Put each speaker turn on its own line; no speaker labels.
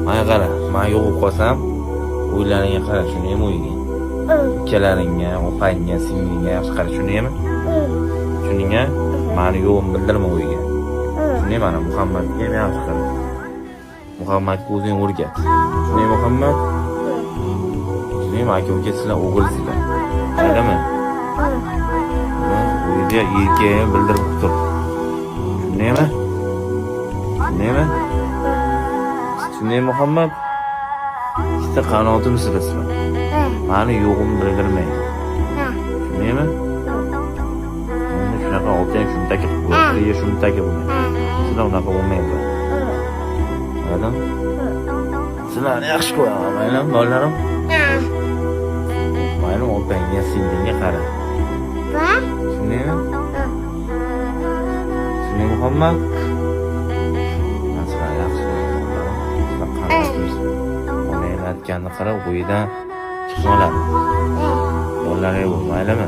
Mana qara, men yo'qib qolsam, o'ylaringga qara, shuningmi o'yga? Ikkalaringga, opangga, singlingga yaxshi qara, shuningmi? Shuningga, meni yo'qim bildirma o'yga. Shuning mana Muhammadga yaxshi qara. Muhammadga o'zing o'rgat. Shuning Muhammad. Shuning aka-uka sizlar o'g'ilsizlar. Maylimi? O'ziga erkakka bildirib tur. Shuningmi? Shuningmi? Shuning Muhammad. İşte qanotim sizlar. Meni yo'g'im bildirmaydi. Shuningmi? Endi shunaqa olsang shunday bo'ladi, shunday bo'ladi. Sizlar unaqa bo'lmaydi. Mayli? Sizlar yaxshi ko'raman, mayli, bolalarim. Mayli, opangga, singlingga qara. Shuningmi? Shuning Muhammad. Sizlar yaxshi ko'raman. Aytganini qara, bo'yidan chiqmalar. Yo'llariga bu, maylimi?